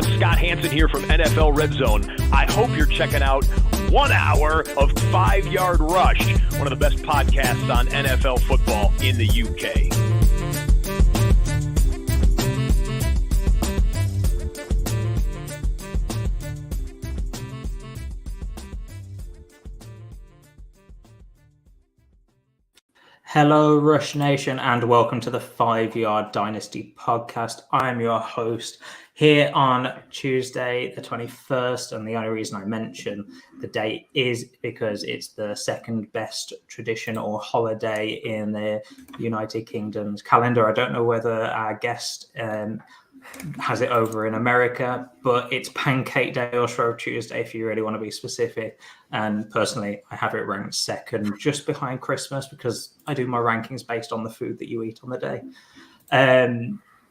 everyone. Scott Hansen here from NFL Red Zone. I hope you're checking out 1 hour of 5 Yard Rush, one of the best podcasts on NFL football in the UK. Hello, Rush Nation, and welcome to the 5 Yard Dynasty podcast. I'm your host here on Tuesday, the 21st, and the only reason I mention the date is because it's the second best tradition or holiday in the United Kingdom's calendar. I don't know whether our guest has it over in America, but it's Pancake Day or Shrove Tuesday if you really want to be specific. And personally, I have it ranked second just behind Christmas because I do my rankings based on the food that you eat on the day.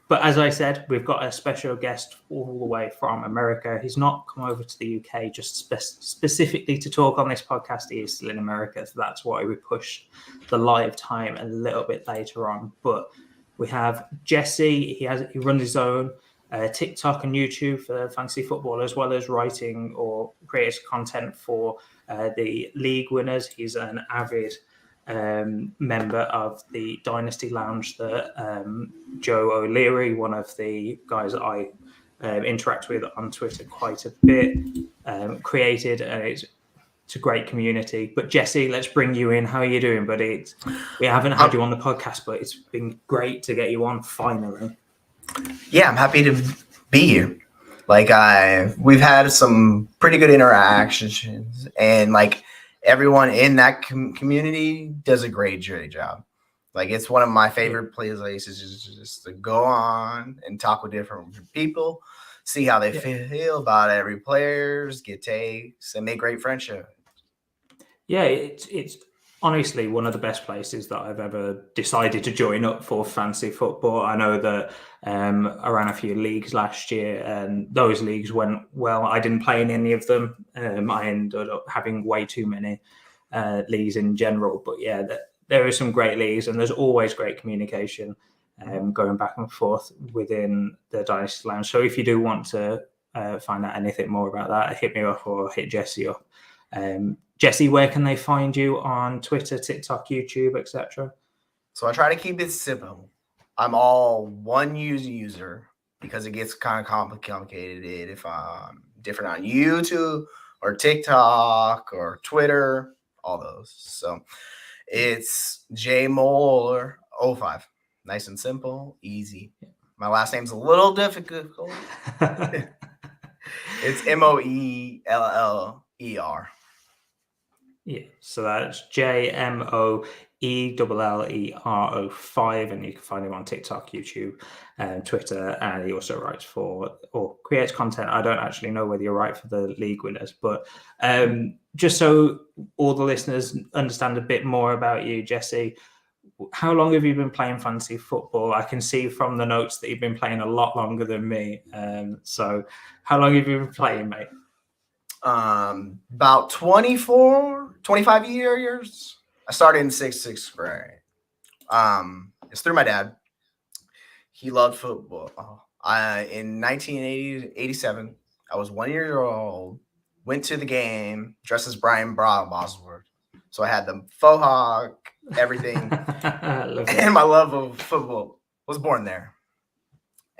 But as I said, we've got a special guest all the way from America. He's not come over to the UK just specifically to talk on this podcast. He is still in America, so that's why we push the live time a little bit later on. But we have Jesse. He runs his own TikTok and YouTube for fantasy football, as well as writing or creates content for the LeagueWinners. He's an avid member of the Dynasty Lounge that Joe O'Leary, one of the guys that I interact with on Twitter quite a bit, created. It's a great community. But Jesse, let's bring you in. How are you doing, buddy? We haven't had you on the podcast, but it's been great to get you on finally. Yeah, I'm happy to be here. We've had some pretty good interactions, and everyone in that community does a great job. It's one of my favorite places just to go on and talk with different people, see how they feel about every players, get takes, and make great friendships. Yeah, it's honestly one of the best places that I've ever decided to join up for fantasy football. I know that I ran a few leagues last year, and those leagues went well. I didn't play in any of them. I ended up having way too many leagues in general. But yeah, there are some great leagues, and there's always great communication going back and forth within the Dynasty Lounge. So if you do want to find out anything more about that, hit me up or hit Jesse up. Jesse, where can they find you on Twitter, TikTok, YouTube, etc.? So I try to keep it simple. I'm all one user because it gets kind of complicated if I'm different on YouTube or TikTok or Twitter, all those. So it's JMoller05. Nice and simple, easy. My last name's a little difficult. It's MOELLER. Yeah, so that's JMOELLER05, and you can find him on TikTok, YouTube, and Twitter. And he also writes for or creates content. I don't actually know whether you're right for the LeagueWinners, but just so all the listeners understand a bit more about you, Jesse, how long have you been playing fantasy football? I can see from the notes that you've been playing a lot longer than me. So how long have you been playing, mate? About 25 years. I started in sixth grade. It's through my dad. He loved football. In 1987, I was 1 year old, went to the game dressed as Brian Bosworth. So I had the faux hawk, everything. And my love of football was born there.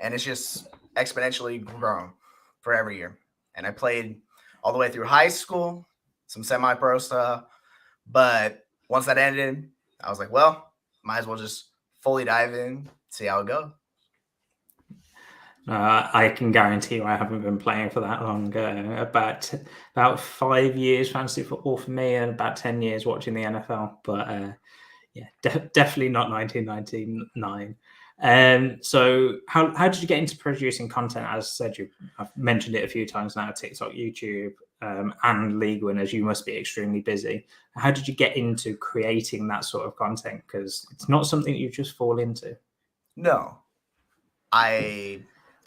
And it's just exponentially grown for every year. And I played all the way through high school, some semi-pro stuff. But once that ended, I was like, well, might as well just fully dive in, see how it goes. I can guarantee you I haven't been playing for that long. About 5 years fantasy football for me, and about 10 years watching the NFL. But definitely not 1999. So how did you get into producing content? As I said, I've mentioned it a few times now, TikTok, YouTube, and LeagueWinners. You must be extremely busy. How did you get into creating that sort of content? Because it's not something you just fall into. No.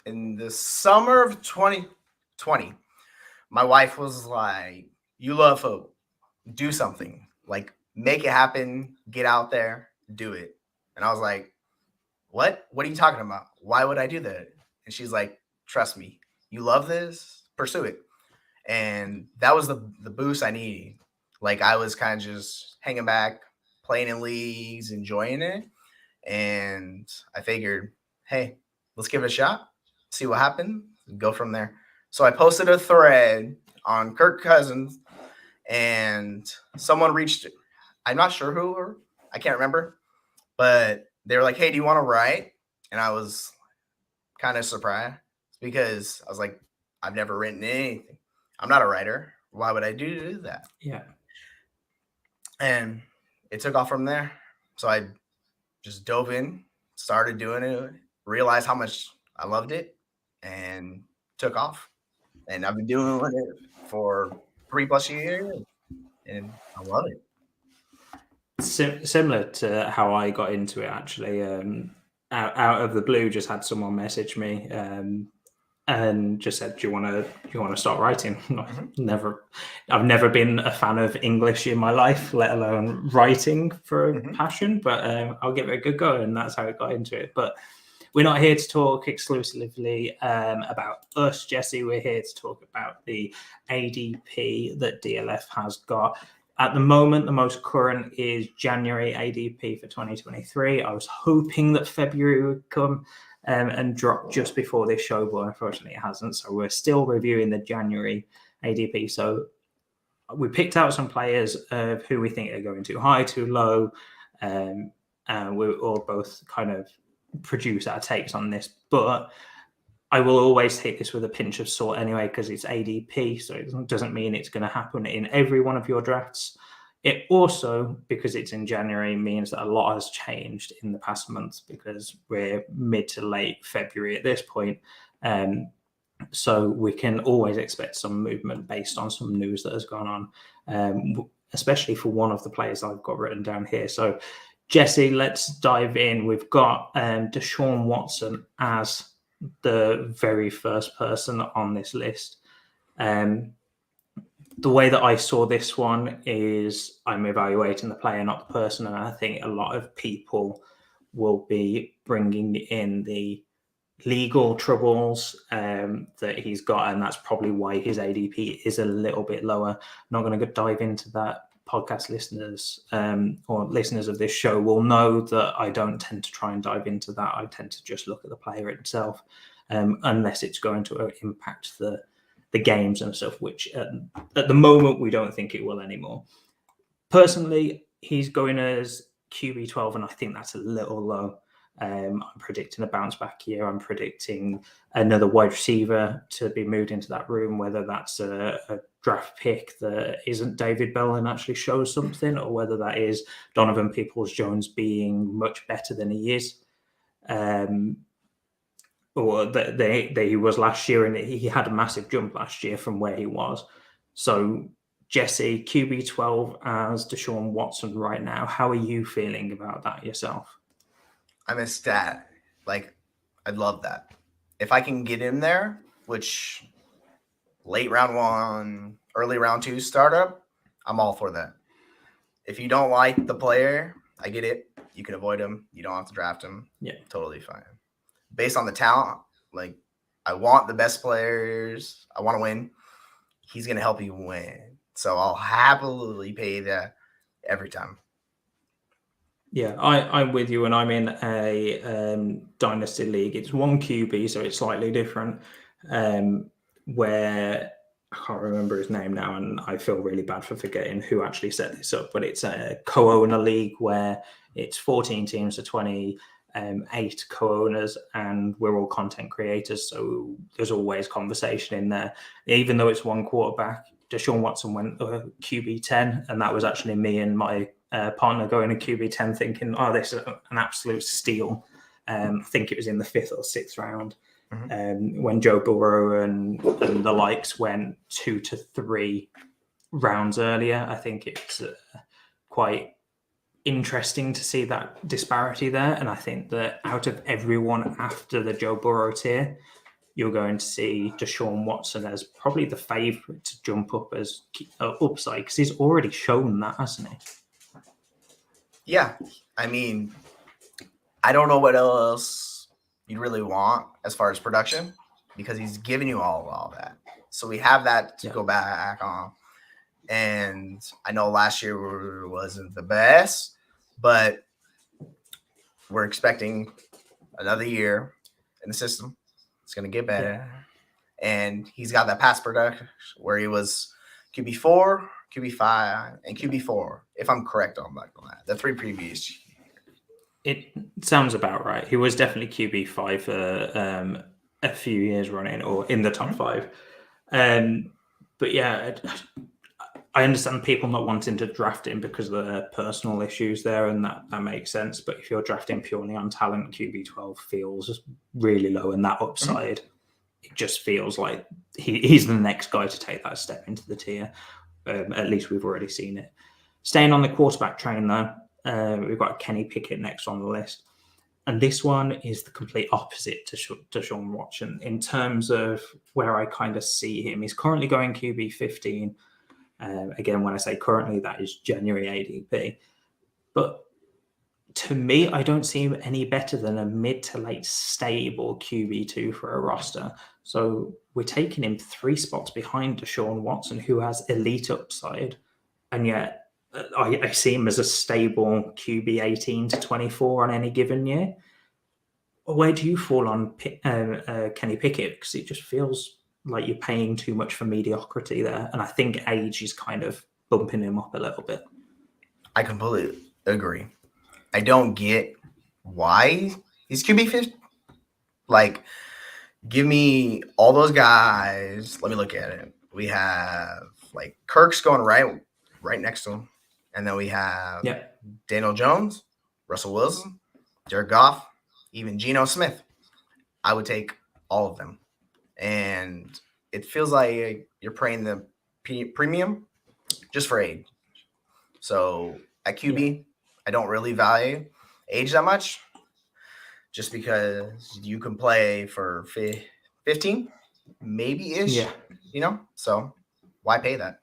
In the summer of 2020, my wife was like, you love football. Do something. Make it happen. Get out there. Do it. And I was like, what? What are you talking about? Why would I do that? And she's like, trust me, You love this, pursue it. And that was the boost I needed. Like, I was kind of just hanging back, playing in leagues, enjoying it. And I figured, hey, let's give it a shot, see what happens, and go from there. So I posted a thread on Kirk Cousins, and someone reached, I'm not sure who, I can't remember, but they were like, hey, do you want to write? And I was kind of surprised because I was like, I've never written anything. I'm not a writer. Why would I do that? Yeah. And it took off from there. So I just dove in, started doing it, realized how much I loved it, and took off. And I've been doing it for 3+ years, and I love it. Similar to how I got into it, actually. Out of the blue, just had someone message me and just said, "Do you want to start writing?" I've never been a fan of English in my life, let alone writing for a passion. But I'll give it a good go, and that's how I got into it. But we're not here to talk exclusively about us, Jesse. We're here to talk about the ADP that DLF has got. At the moment, the most current is January ADP for 2023. I was hoping that February would come and drop just before this show, but unfortunately it hasn't. So we're still reviewing the January ADP. So we picked out some players of who we think are going too high, too low. And we all both kind of produce our takes on this. But I will always take this with a pinch of salt anyway, because it's ADP, so it doesn't mean it's going to happen in every one of your drafts. It also, because it's in January, means that a lot has changed in the past month, because we're mid to late February at this point. So we can always expect some movement based on some news that has gone on, especially for one of the players I've got written down here. So, Jesse, let's dive in. We've got Deshaun Watson as the very first person on this list. The way that I saw this one is I'm evaluating the player, not the person. And I think a lot of people will be bringing in the legal troubles that he's got. And that's probably why his ADP is a little bit lower. I'm not going to dive into that. Podcast listeners or listeners of this show will know that I don't tend to try and dive into that. I tend to just look at the player itself, unless it's going to impact the games and stuff, which at the moment we don't think it will anymore. Personally, he's going as QB12, and I think that's a little low. I'm predicting a bounce back year. I'm predicting another wide receiver to be moved into that room, whether that's a draft pick that isn't David Bell and actually shows something, or whether that is Donovan Peoples-Jones being much better than he is. Or that he was last year, and he had a massive jump last year from where he was. So, Jesse, QB12 as Deshaun Watson right now. How are you feeling about that yourself? I'm ecstatic. Like, I'd love that. If I can get in there, which late round 1, early round 2 startup, I'm all for that. If you don't like the player, I get it. You can avoid him. You don't have to draft him. Yeah. Totally fine. Based on the talent, like, I want the best players. I want to win. He's going to help you win. So I'll happily pay that every time. Yeah, I'm with you, and I'm in a Dynasty league. It's one QB, so it's slightly different, where I can't remember his name now, and I feel really bad for forgetting who actually set this up, but it's a co-owner league where it's 14 teams to 28 co-owners, and we're all content creators, so there's always conversation in there. Even though it's one quarterback, Deshaun Watson went QB 10, and that was actually me and my partner going to QB 10 thinking, oh, this is an absolute steal. I think it was in the 5th or 6th round. When Joe Burrow and the likes went 2 to 3 rounds earlier. I think it's quite interesting to see that disparity there. And I think that out of everyone after the Joe Burrow tier, you're going to see Deshaun Watson as probably the favourite to jump up as upside, because he's already shown that, hasn't he? Yeah. I mean, I don't know what else you really want as far as production. because he's giving you all that. So we have that to go back on. And I know last year wasn't the best, but we're expecting another year in the system. It's going to get better. And he's got that pass production where he was QB4, QB5, and QB4, if I'm correct on that. The 3 previous years. It sounds about right. He was definitely QB5 for a few years running, or in the top 5. But yeah, I understand people not wanting to draft him because of the personal issues there, and that makes sense. But if you're drafting purely on talent, QB12 feels really low, and that upside, it just feels like he's the next guy to take that step into the tier. At least we've already seen it. Staying on the quarterback train, though, we've got Kenny Pickett next on the list. And this one is the complete opposite to Sean Watson in terms of where I kind of see him. He's currently going QB 15. Again, when I say currently, that is January ADP. But to me, I don't see him any better than a mid to late stable QB2 for a roster. So we're taking him 3 spots behind Deshaun Watson, who has elite upside. And yet I see him as a stable QB 18 to 24 on any given year. Where do you fall on Kenny Pickett? Because it just feels like you're paying too much for mediocrity there. And I think age is kind of bumping him up a little bit. I completely agree. I don't get why he's QB 50. Like, give me all those guys. Let me look at it. We have like Kirk's going right next to him. And then we have Daniel Jones, Russell Wilson, Jared Goff, even Geno Smith. I would take all of them. And it feels like you're paying the premium just for age. So at QB, I don't really value age that much just because you can play for 15, maybe-ish, so why pay that?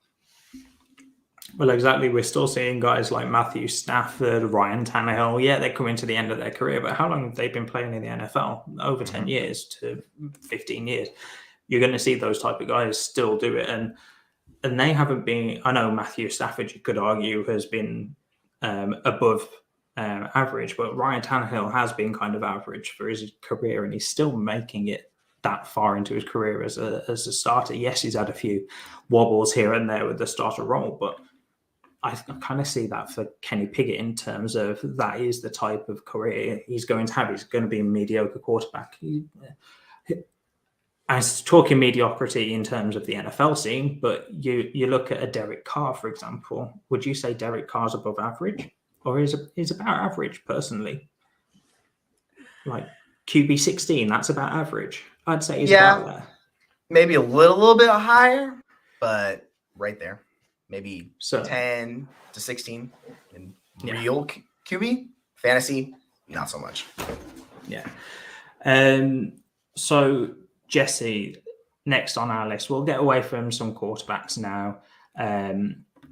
Well, exactly. We're still seeing guys like Matthew Stafford, Ryan Tannehill. Yeah, they're coming to the end of their career, but how long have they been playing in the NFL? Over 10 years to 15 years. You're going to see those type of guys still do it. And they haven't been, I know Matthew Stafford, you could argue, has been above average, but Ryan Tannehill has been kind of average for his career, and he's still making it that far into his career as a starter. Yes, he's had a few wobbles here and there with the starter role, but I kind of see that for Kenny Pickett in terms of that is the type of career he's going to have. He's going to be a mediocre quarterback. I was talking mediocrity in terms of the NFL scene, but you look at a Derek Carr, for example. Would you say Derek Carr's above average, or is about average personally? Like QB 16, that's about average. I'd say he's about there. Maybe a little bit higher, but right there. Maybe 10 to 16 in real QB. Fantasy, not so much. Yeah. So Jesse, next on our list, we'll get away from some quarterbacks now.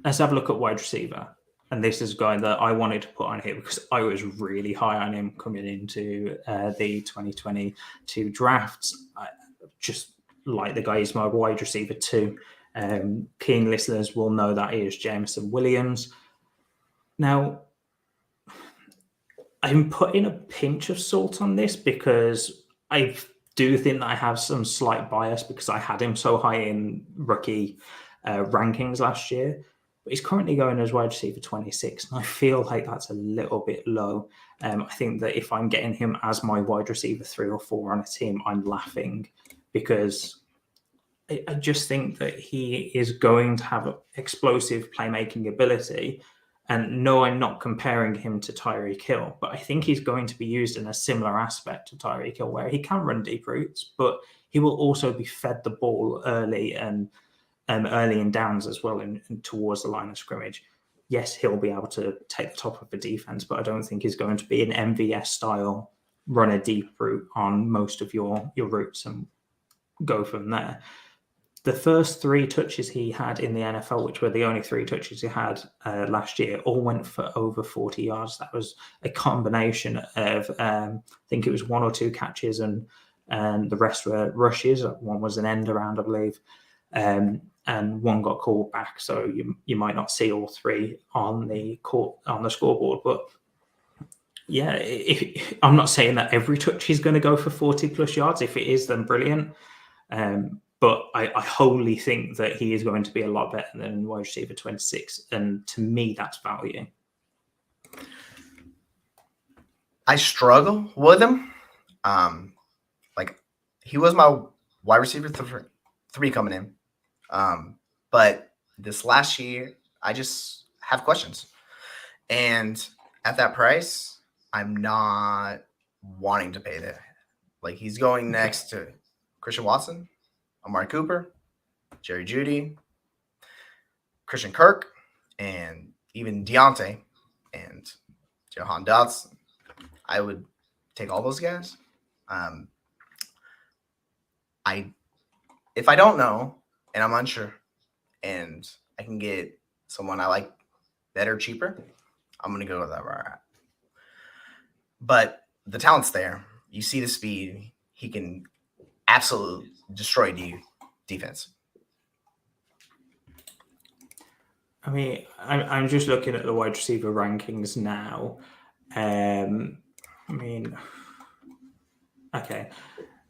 Let's have a look at wide receiver. And this is a guy that I wanted to put on here because I was really high on him coming into the 2022 drafts. I just like the guy. He's my wide receiver too. Keen listeners will know that he is Jameson Williams. Now, I'm putting a pinch of salt on this because I do think that I have some slight bias because I had him so high in rookie rankings last year. But he's currently going as wide receiver 26, and I feel like that's a little bit low. I think that if I'm getting him as my wide receiver 3 or 4 on a team, I'm laughing because I just think that he is going to have explosive playmaking ability. And no, I'm not comparing him to Tyreek Hill, but I think he's going to be used in a similar aspect to Tyreek Hill, where he can run deep routes, but he will also be fed the ball early and early in downs as well and towards the line of scrimmage. Yes, he'll be able to take the top of the defense, but I don't think he's going to be an MVS style run a deep route on most of your routes and go from there. The first 3 touches he had in the NFL, which were the only 3 touches he had last year, all went for over 40 yards. That was a combination of, I think it was 1 or 2 catches and and the rest were rushes. One was an end around, I believe, and one got called back. So you might not see all three on the scoreboard, but yeah, I'm not saying that every touch is going to go for 40 plus yards. If it is, then brilliant. But I wholly think that he is going to be a lot better than wide receiver 26. And to me, that's value. I struggle with him. Like he was my wide receiver 3 coming in. But this last year, I just have questions. And at that price, I'm not wanting to pay that. Like he's going next to Christian Watson, Amari Cooper, Jerry Jeudy, Christian Kirk, and even Deontay and Jahan Dotson. I would take all those guys. If I don't know and I'm unsure and I can get someone I like better, cheaper, I'm going to go with that route. But the talent's there. You see the speed. He can absolutely destroy defense. I mean, I'm just looking at the wide receiver rankings now. I mean, okay.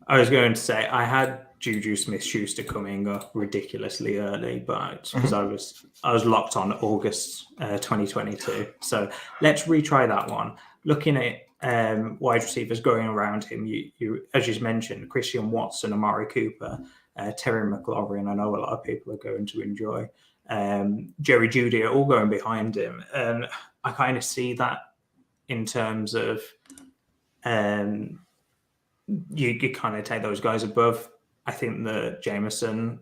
I was going to say I had Juju Smith-Schuster coming up ridiculously early, but because I was locked on August 2022. So let's retry that one. Looking at wide receivers going around him, you as you mentioned, Christian Watson, Amari Cooper, Terry McLaurin. I know a lot of people are going to enjoy. Jerry Jeudy are all going behind him, and I kind of see that in terms of you kind of take those guys above. I think that Jameson,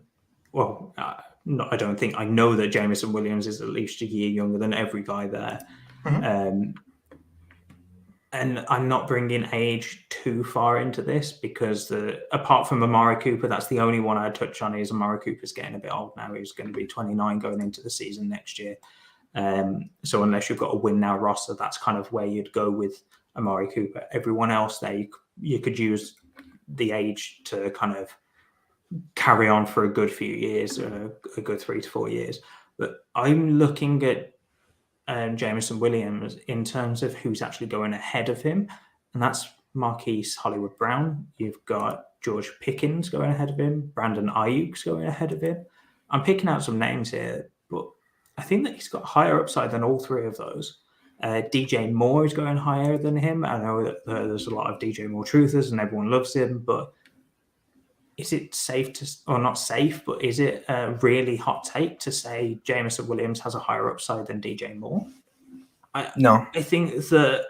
well, I don't think, I know that Jameson Williams is at least a year younger than every guy there. And I'm not bringing age too far into this because apart from Amari Cooper, that's the only one I'd touch on is Amari Cooper's getting a bit old now. He's going to be 29 going into the season next year. So unless you've got a win now roster, that's kind of where you'd go with Amari Cooper. Everyone else there, you could use the age to kind of carry on for a good few years, a good 3 to 4 years. But I'm looking at Jameson Williams in terms of who's actually going ahead of him, and that's Marquise Hollywood Brown. You've got George Pickens going ahead of him, Brandon Ayuk's going ahead of him. I'm picking out some names here, but I think that he's got higher upside than all three of those. DJ Moore is going higher than him. I know that there's a lot of DJ Moore truthers and everyone loves him, but is it safe or not safe, but is it a really hot take to say Jameson Williams has a higher upside than DJ Moore? No. I think that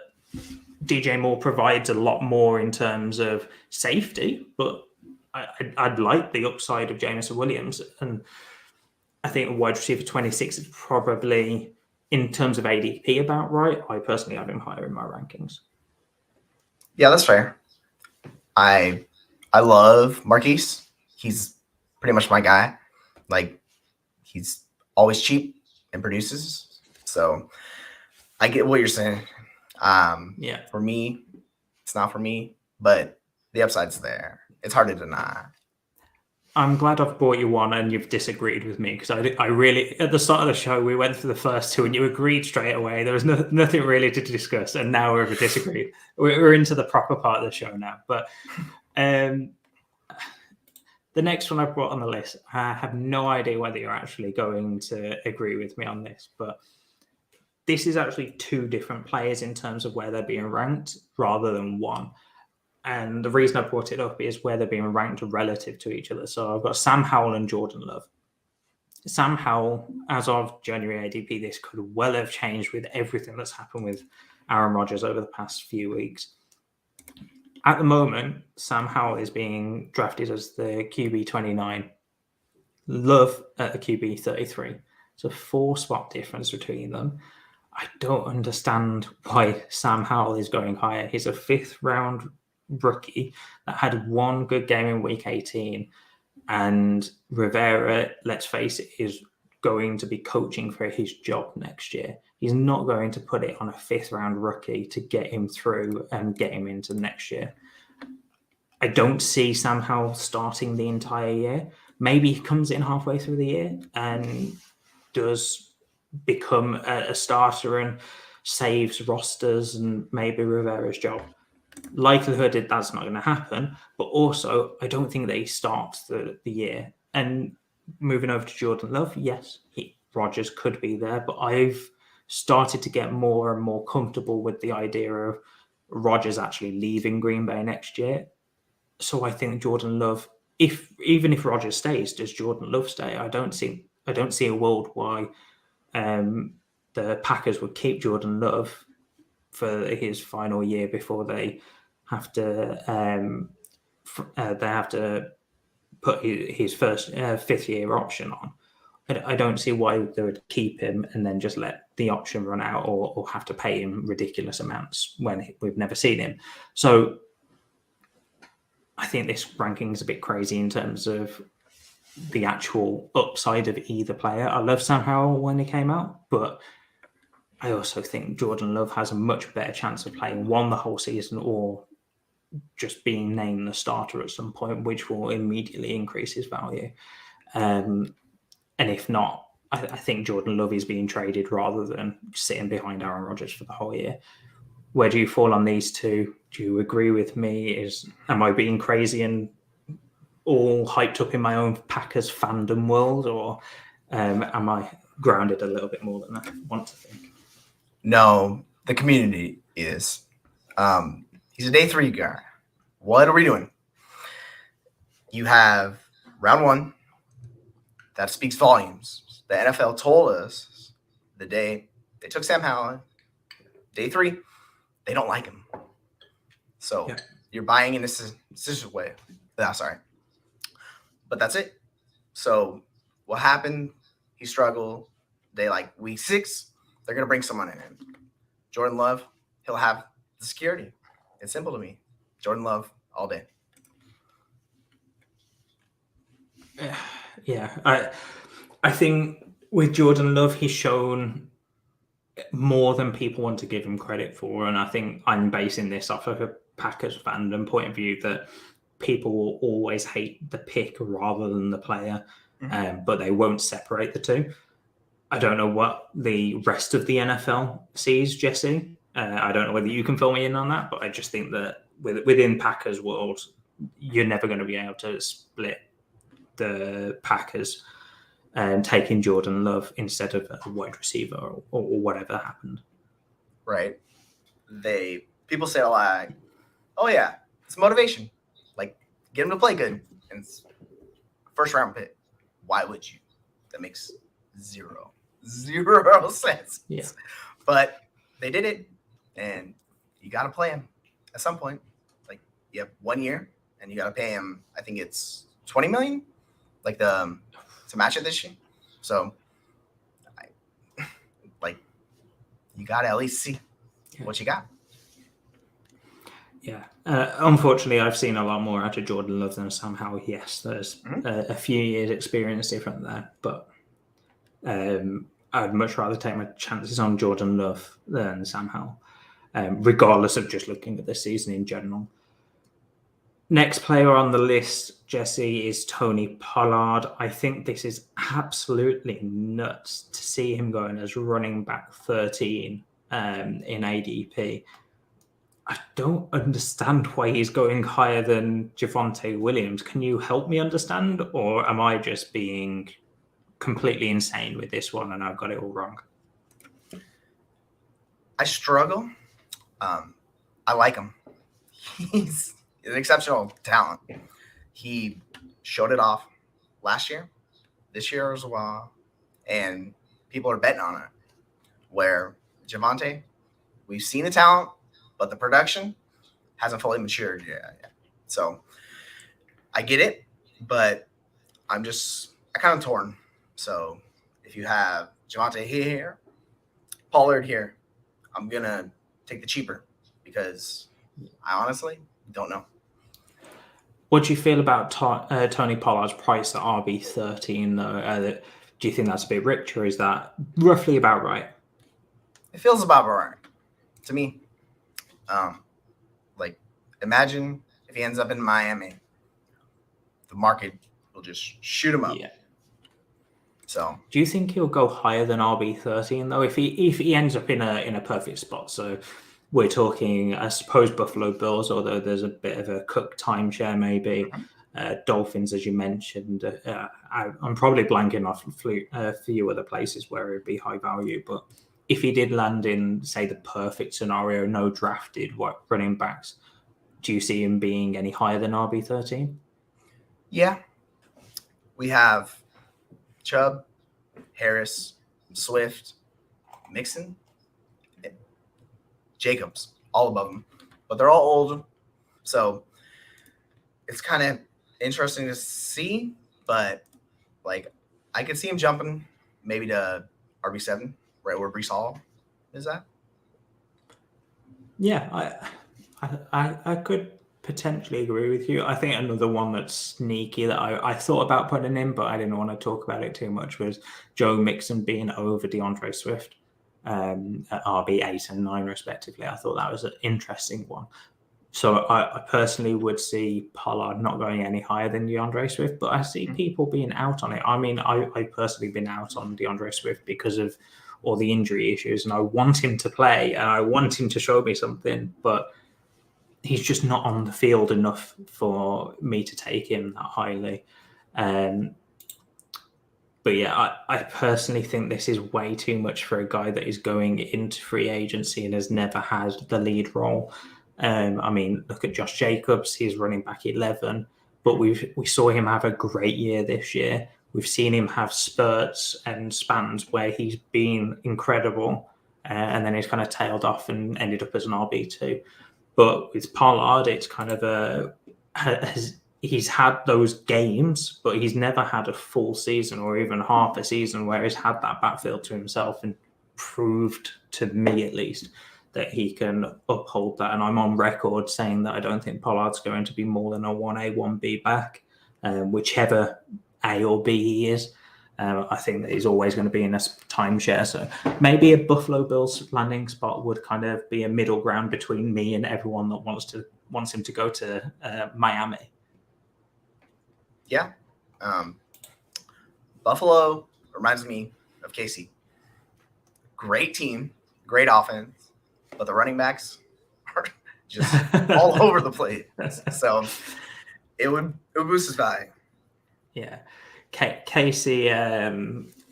DJ Moore provides a lot more in terms of safety, but I'd like the upside of Jameson Williams. And I think wide receiver 26 is probably, in terms of ADP, about right. I personally have him higher in my rankings. Yeah, that's fair. I love Marquise. He's pretty much my guy. Like, he's always cheap and produces. So I get what you're saying. Yeah. For me, it's not for me, but the upside's there. It's hard to deny. I'm glad I've brought you one and you've disagreed with me, because I really, at the start of the show, we went through the first two and you agreed straight away. There was nothing really to discuss, and now we've disagreed. We're into the proper part of the show now. But the next one I've brought on the list, I have no idea whether you're actually going to agree with me on this, but this is actually two different players in terms of where they're being ranked rather than one. And the reason I brought it up is where they're being ranked relative to each other. So I've got Sam Howell and Jordan Love. Sam Howell, as of January ADP, this could well have changed with everything that's happened with Aaron Rodgers over the past few weeks. At the moment, Sam Howell is being drafted as the QB 29. Love at the QB 33. It's a 4-spot difference between them. I don't understand why Sam Howell is going higher. He's a 5th round rookie that had one good game in week 18, and Rivera, let's face it, is going to be coaching for his job next year. He's not going to put it on a 5th round rookie to get him through and get him into next year. I don't see Sam Howell starting the entire year. Maybe he comes in halfway through the year and does become a starter and saves rosters and maybe Rivera's job. Likelihood that's not going to happen, but also I don't think that he starts the year. And moving over to Jordan Love, yes, Rodgers could be there, but I've started to get more and more comfortable with the idea of Rodgers actually leaving Green Bay next year. So I think Jordan Love, even if Rodgers stays, does Jordan Love stay? I don't see a world why the Packers would keep Jordan Love for his final year before they have to put his first fifth year option on. I don't see why they would keep him and then just let the option run out or have to pay him ridiculous amounts when we've never seen him. So I think this ranking is a bit crazy in terms of the actual upside of either player. I love Sam Howell when he came out, but I also think Jordan Love has a much better chance of playing the whole season or just being named the starter at some point, which will immediately increase his value. And if not, I think Jordan Love is being traded rather than sitting behind Aaron Rodgers for the whole year. Where do you fall on these two? Do you agree with me? Am I being crazy and all hyped up in my own Packers fandom world, or am I grounded a little bit more than I want to think? No, the community is. He's a day 3 guy. What are we doing? You have round 1. That speaks volumes. The NFL told us the day they took Sam Howell, day 3, they don't like him. So you're buying in this way. Sorry. But that's it. So what happened? He struggled. Week 6, they're going to bring someone in. Jordan Love, he'll have the security. It's simple to me. Jordan Love all day. Yeah, I think with Jordan Love, he's shown more than people want to give him credit for. And I think I'm basing this off of a Packers fandom point of view that people will always hate the pick rather than the player, but they won't separate the two. I don't know what the rest of the NFL sees, Jesse. I don't know whether you can fill me in on that, but I just think that within Packers world, you're never going to be able to split the Packers and taking Jordan Love instead of a wide receiver or whatever happened. Right. People say oh yeah, it's motivation. Get him to play good. And it's first round pick. Why would you? That makes zero sense. Yeah. But they did it, and you got to play him at some point. You have 1 year, and you got to pay him. I think it's $20 million, to match it this year. So, you got to at least see what you got. Yeah. Unfortunately, I've seen a lot more out of Jordan Love than somehow. Yes, there's a few years experience different there, but I'd much rather take my chances on Jordan Love than Sam Howell, regardless of just looking at the season in general. Next player on the list, Jesse, is Tony Pollard. I think this is absolutely nuts to see him going as running back 13 in ADP. I don't understand why he's going higher than Javonte Williams. Can you help me understand, or am I just being completely insane with this one and I've got it all wrong? I struggle. I like him. He's an exceptional talent. He showed it off last year, this year as well, and people are betting on it. Where Javonte, we've seen the talent, but the production hasn't fully matured yet. So I get it, but I kind of torn. So if you have Javonte here, Pollard here, I'm going to take the cheaper because I honestly don't know. What do you feel about Tony Pollard's price at RB13, though? Do you think that's a bit rich, or is that roughly about right? It feels about right to me. Imagine if he ends up in Miami, the market will just shoot him up. Yeah. So, do you think he'll go higher than RB13 though? If he ends up in a perfect spot, so we're talking, I suppose, Buffalo Bills, although there's a bit of a Cook timeshare maybe. Dolphins, as you mentioned. I'm probably blanking off a few other places where it'd be high value, but if he did land in, say, the perfect scenario, no drafted running backs, do you see him being any higher than RB13? yeah. We have Chubb, Harris, Swift, Mixon, Jacobs, all above him. But they're all old. So it's kind of interesting to see. But, like, I could see him jumping maybe to RB7, right where Breece Hall is at. Yeah, I could potentially agree with you. I think another one that's sneaky that I thought about putting in, but I didn't want to talk about it too much, was Joe Mixon being over DeAndre Swift at RB8 and 9 respectively. I thought that was an interesting one. So I personally would see Pollard not going any higher than DeAndre Swift, but I see people being out on it. I mean, I personally been out on DeAndre Swift because of all the injury issues, and I want him to play and I want him to show me something, but he's just not on the field enough for me to take him that highly. But yeah, I personally think this is way too much for a guy that is going into free agency and has never had the lead role. I mean, look at Josh Jacobs. He's running back 11, but we saw him have a great year this year. We've seen him have spurts and spans where he's been incredible, and then he's kind of tailed off and ended up as an RB2. But with Pollard, it's kind of he's had those games, but he's never had a full season or even half a season where he's had that backfield to himself and proved, to me at least, that he can uphold that. And I'm on record saying that I don't think Pollard's going to be more than a 1A, 1B back, whichever A or B he is. I think that he's always going to be in a timeshare. So maybe a Buffalo Bills landing spot would kind of be a middle ground between me and everyone that wants him to go to Miami. Yeah. Buffalo reminds me of KC. Great team, great offense, but the running backs are just all over the place. So it would boost his value. Yeah. KC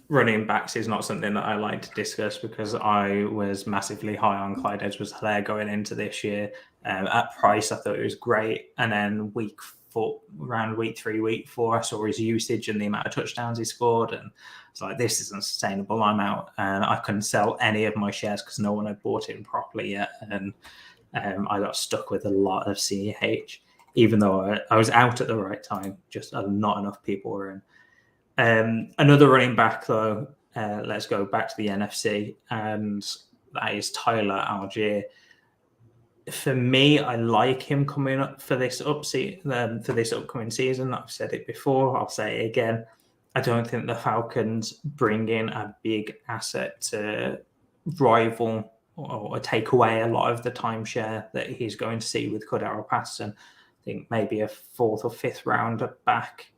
running backs is not something that I like to discuss because I was massively high on Clyde Edwards-Helaire going into this year. At price, I thought it was great. And then around week 3, week 4, I saw his usage and the amount of touchdowns he scored. And it's like, this isn't sustainable. I'm out. And I couldn't sell any of my shares because no one had bought it properly yet. And I got stuck with a lot of CEH, even though I was out at the right time. Just not enough people were in. Another running back, though, let's go back to the NFC, and that is Tyler Algier. For me, I like him coming up for this upcoming season. I've said it before, I'll say it again. I don't think the Falcons bring in a big asset to rival or take away a lot of the timeshare that he's going to see with Cordero Patterson. I think maybe a 4th or 5th rounder back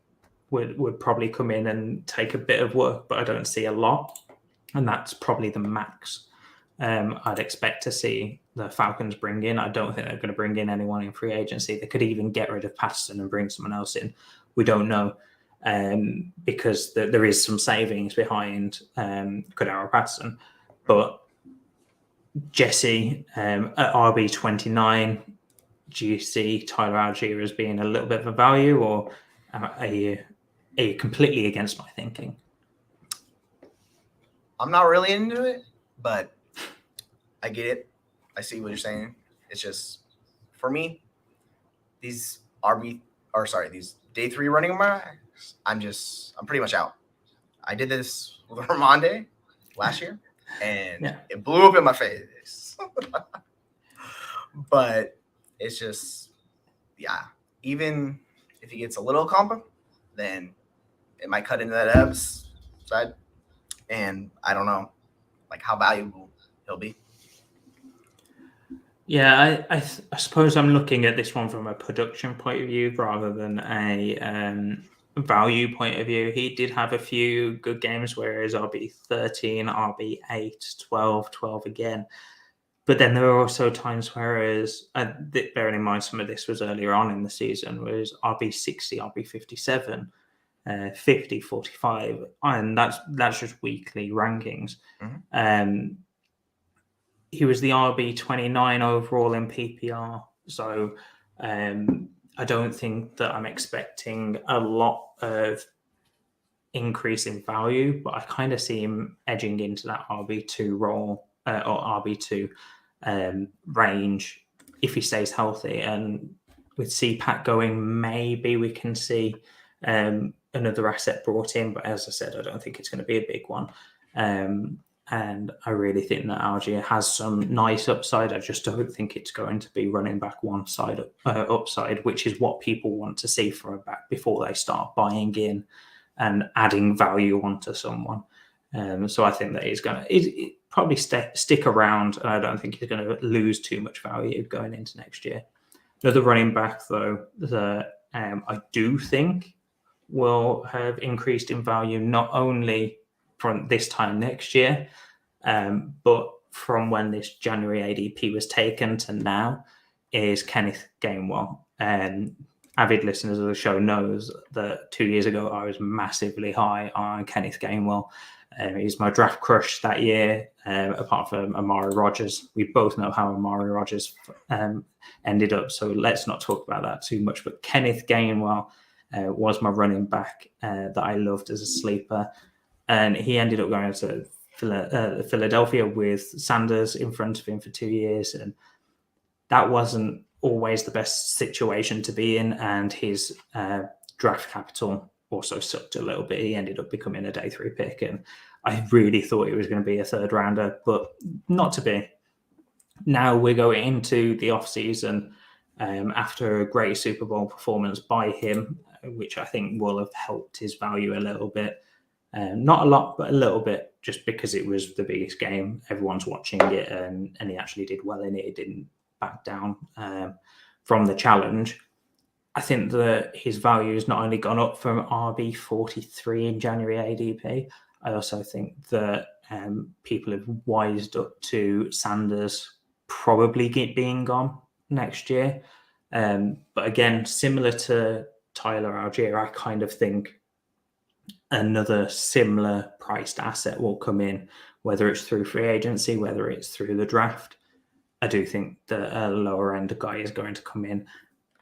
would probably come in and take a bit of work, but I don't see a lot. And that's probably the max I'd expect to see the Falcons bring in. I don't think they're going to bring in anyone in free agency. They could even get rid of Patterson and bring someone else in. We don't know because there is some savings behind Cordero Patterson. But Jesse at RB29, do you see Tyler Algier as being a little bit of a value, or are you completely against my thinking? I'm not really into it, but I get it. I see what you're saying. It's just, for me, these day 3 running backs, I'm pretty much out. I did this with Ramonde last year, and It blew up in my face. But it's just, even if he gets a little combo, then it might cut into that Evs side. And I don't know, how valuable he'll be. Yeah, I suppose I'm looking at this one from a production point of view rather than a value point of view. He did have a few good games where his RB13, RB8, 12 again. But then there are also times where, bearing in mind some of this was earlier on in the season, was RB60, RB57, 50, 45, and that's just weekly rankings. Mhm. He was the RB29 overall in PPR, so I don't think that I'm expecting a lot of increase in value, but I kind of see him edging into that RB2 role or RB2 range if he stays healthy. And with CPAC going, maybe we can see another asset brought in, but as I said, I don't think it's going to be a big one. And I really think that Algier has some nice upside. I just don't think it's going to be running back one side upside, which is what people want to see for a back before they start buying in and adding value onto someone. So I think that he's going to probably stick around, and I don't think he's going to lose too much value going into next year. Another running back, though, that I do think will have increased in value not only from this time next year, but from when this January ADP was taken to now, is Kenneth Gainwell. Avid listeners of the show knows that 2 years ago I was massively high on Kenneth Gainwell. He's my draft crush that year, apart from Amari Rodgers. We both know how Amari Rodgers ended up, so let's not talk about that too much. But Kenneth Gainwell was my running back that I loved as a sleeper, and he ended up going to Philadelphia with Sanders in front of him for 2 years, and that wasn't always the best situation to be in, and his draft capital also sucked a little bit. He ended up becoming a day 3 pick, and I really thought it was going to be a 3rd rounder, but not to be. Now we're going into the off season after a great Super Bowl performance by him, which I think will have helped his value a little bit. Not a lot, but a little bit, just because it was the biggest game. Everyone's watching it, and he actually did well in it. He didn't back down from the challenge. I think that his value has not only gone up from RB43 in January ADP, I also think that people have wised up to Sanders probably being gone next year. But again, similar to Tyler Algier, I kind of think another similar priced asset will come in, whether it's through free agency, whether it's through the draft. I do think that a lower end guy is going to come in,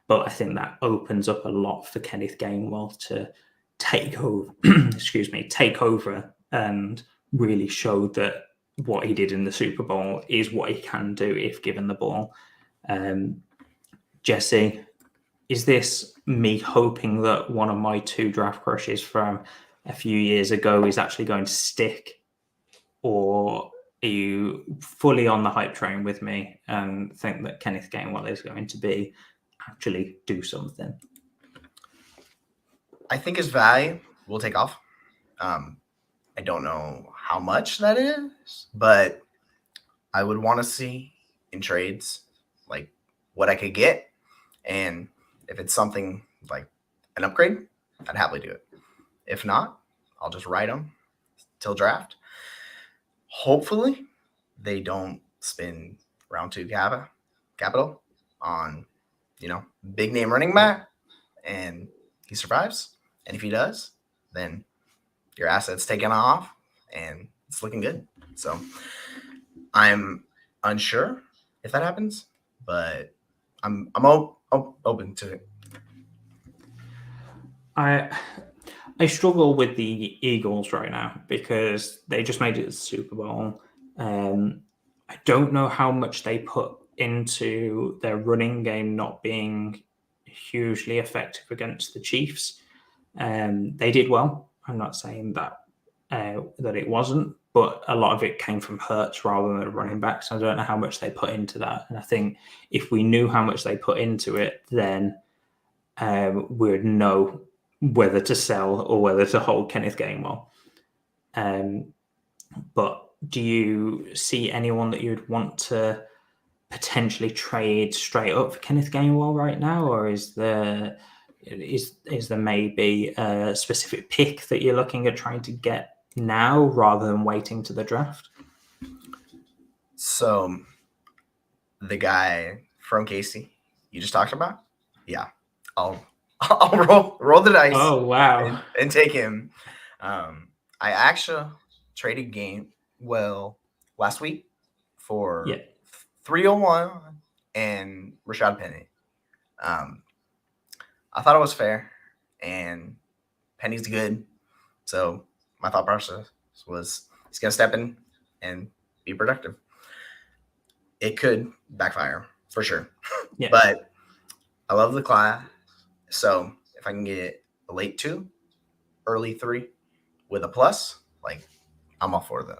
but I think that opens up a lot for Kenneth Gainwell to take over, take over and really show that what he did in the Super Bowl is what he can do if given the ball. Jesse, is this me hoping that one of my 2 draft crushes from a few years ago is actually going to stick, or are you fully on the hype train with me and think that Kenneth Gainwell is going to actually do something? I think his value will take off. I don't know how much that is, but I would want to see in trades like what I could get, and if it's something like an upgrade, I'd happily do it. If not, I'll just ride him till draft. Hopefully, they don't spend round 2 capital on, big name running back, and he survives. And if he does, then your asset's taken off, and it's looking good. So I'm unsure if that happens, but I'm open to it. I struggle with the Eagles right now because they just made it to the Super Bowl. I don't know how much they put into their running game not being hugely effective against the Chiefs. They did well. I'm not saying that it wasn't, but a lot of it came from Hurts rather than running backs. I don't know how much they put into that. And I think if we knew how much they put into it, then we would know whether to sell or whether to hold Kenneth Gainwell. But do you see anyone that you'd want to potentially trade straight up for Kenneth Gainwell right now, or is there maybe a specific pick that you're looking at trying to get now rather than waiting to the draft? So the guy from Casey you just talked about, yeah, I'll roll the dice. Oh wow! and take him. I actually traded Gainwell last week for 301 and Rashad Penny. I thought it was fair, and Penny's good. So my thought process was he's going to step in and be productive. It could backfire for sure. Yeah. But I love the class. So if I can get a late 2, early 3 with a plus, like, I'm all for that.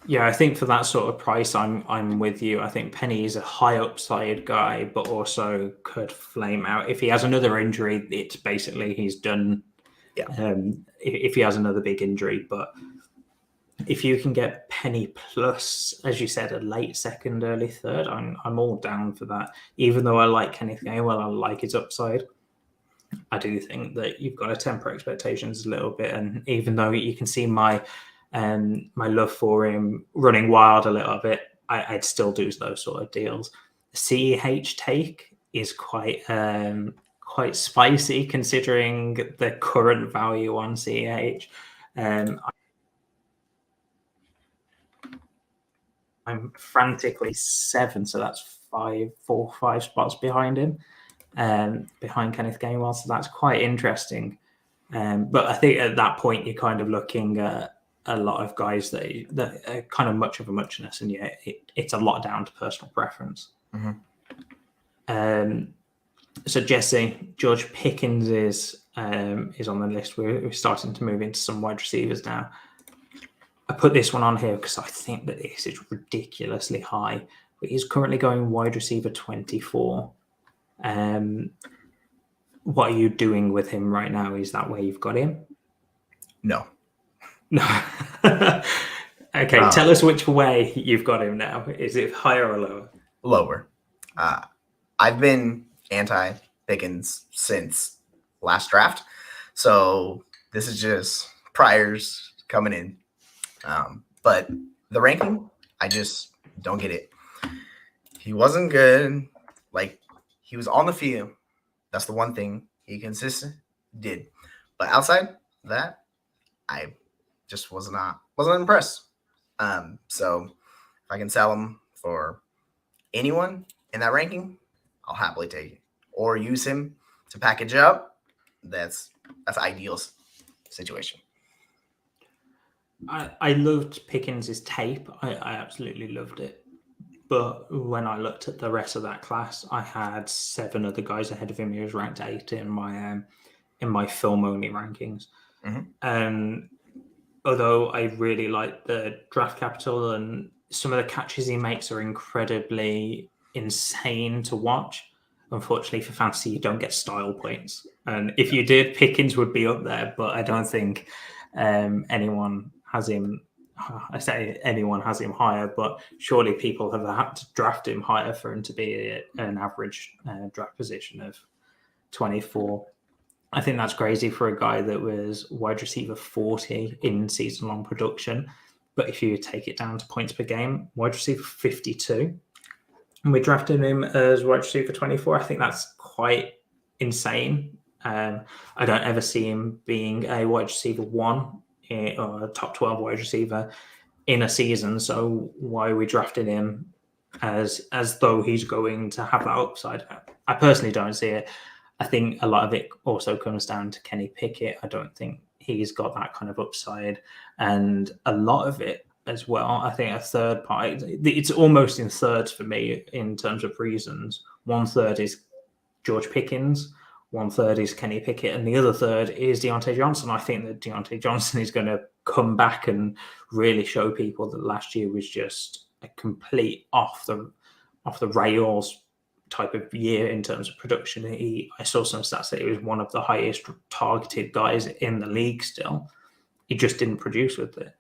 Yeah, I think for that sort of price, I'm with you. I think Penny is a high upside guy, but also could flame out. If he has another injury, it's basically he's done. Yeah. If he has another big injury, but if you can get Penny plus, as you said, a late second, early third, I'm all down for that. Even though I like Kenneth Gainwell, I like his upside. I do think that you've got to temper expectations a little bit, and even though you can see my love for him running wild a little bit, I'd still do those sort of deals. CEH take is quite spicy considering the current value on CEH. I'm frantically 7, so that's 5 spots behind him, behind Kenneth Gainwell. So that's quite interesting. But I think at that point you're kind of looking at a lot of guys that are kind of much of a muchness, and yeah, it's a lot down to personal preference. Mm-hmm. So Jesse, George Pickens is on the list. We're starting to move into some wide receivers now. I put this one on here because I think that this is ridiculously high, but he's currently going wide receiver 24. What are you doing with him right now? Is that where you've got him? No. Okay, tell us which way you've got him now. Is it higher or lower? Lower. I've been anti-Pickens since last draft, so this is just priors coming in. But the ranking, I just don't get it. He wasn't good. Like, he was on the field. That's the one thing he consistent did. But outside that, I just wasn't impressed. So if I can sell him for anyone in that ranking, I'll happily take it. Or use him to package up. That's ideal situation. I loved Pickens' tape. I absolutely loved it. But when I looked at the rest of that class, I had 7 other guys ahead of him. He was ranked 8 in my film only rankings. Mm-hmm. Although I really like the draft capital, and some of the catches he makes are incredibly insane to watch. Unfortunately for fantasy, you don't get style points. And if you did, Pickens would be up there, but I don't think anyone has him. I say anyone has him higher, but surely people have had to draft him higher for him to be an average draft position of 24. I think that's crazy for a guy that was wide receiver 40 in season-long production. But if you take it down to points per game, wide receiver 52, and we drafted him as wide receiver 24. I think that's quite insane. I don't ever see him being a wide receiver 1 or a top 12 wide receiver in a season. So why are we drafting him as though he's going to have that upside? I personally don't see it. I think a lot of it also comes down to Kenny Pickett. I don't think he's got that kind of upside. And a lot of it as well, I think a third part, it's almost in thirds for me in terms of reasons. 1/3 is George Pickens, 1/3 is Kenny Pickett, and the other third is Deontay Johnson. I think that Deontay Johnson is going to come back and really show people that last year was just a complete off the rails type of year in terms of production. I saw some stats that he was one of the highest targeted guys in the league still. He just didn't produce with it.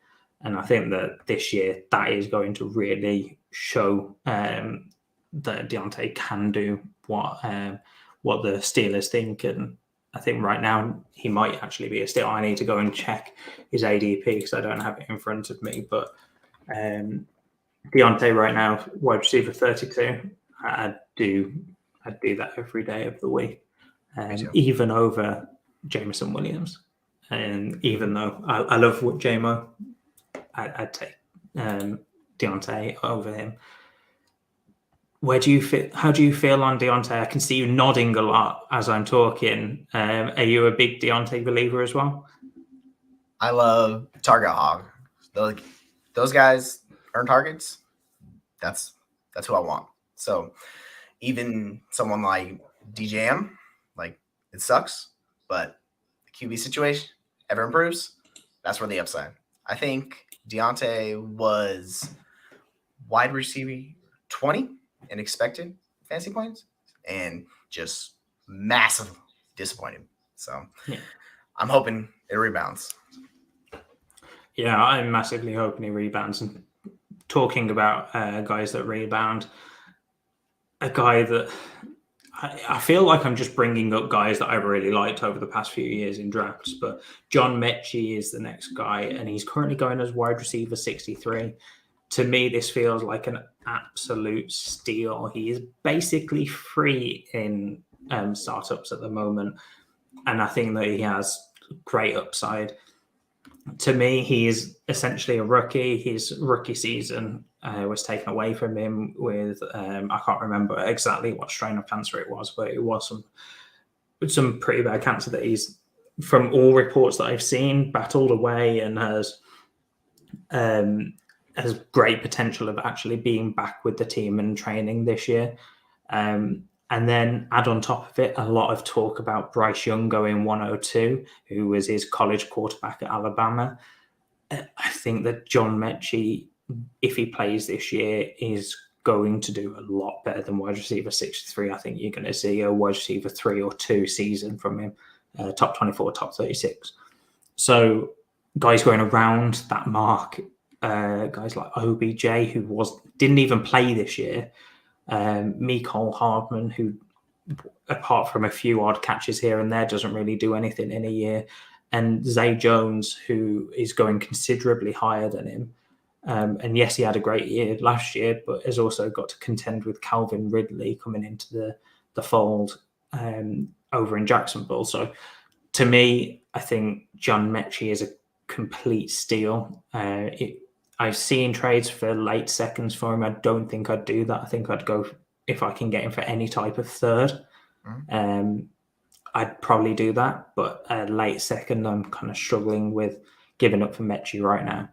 And I think that this year that is going to really show that Deontay can do what the Steelers think. And I think right now he might actually be a steal. I need to go and check his ADP because I don't have it in front of me. But Deontay right now, wide receiver 32. I'd do that every day of the week, even over Jameson Williams. And even though I love what JMO, I'd take Deontay over him. How do you feel on Deontay? I can see you nodding a lot as I'm talking. Are you a big Deontay believer as well? I love target hog. Those guys earn targets. That's who I want. So even someone like DJM, like it sucks, but the QB situation ever improves. That's where the upside. I think Deontay was wide receiver 20 in expected fantasy points and just massive disappointed. So I'm hoping it rebounds. Yeah, I'm massively hoping he rebounds. And talking about guys that rebound, a guy that I feel like I'm just bringing up guys that I've really liked over the past few years in drafts, but John Mechie is the next guy, and he's currently going as wide receiver 63. To me, this feels like an absolute steal. He is basically free in startups at the moment, and I think that he has great upside. To me, he is essentially a rookie. His rookie season was taken away from him with, I can't remember exactly what strain of cancer it was, but it was some pretty bad cancer that he's, from all reports that I've seen, battled away and has great potential of actually being back with the team and training this year. And then add on top of it a lot of talk about Bryce Young going 102, who was his college quarterback at Alabama. I think that John Mechie, if he plays this year, is going to do a lot better than wide receiver 63. I think you're going to see a wide receiver 3 or 2 season from him, top 24, top 36. So guys going around that mark, guys like OBJ, who didn't even play this year, Mecole Hardman, who apart from a few odd catches here and there doesn't really do anything in a year, and Zay Jones, who is going considerably higher than him. And yes, he had a great year last year, but has also got to contend with Calvin Ridley coming into the fold over in Jacksonville. So to me, I think John Mechie is a complete steal. I've seen trades for late seconds for him. I don't think I'd do that. I think I'd go, if I can get him for any type of third, I'd probably do that. But a late second, I'm kind of struggling with giving up for Mechie right now.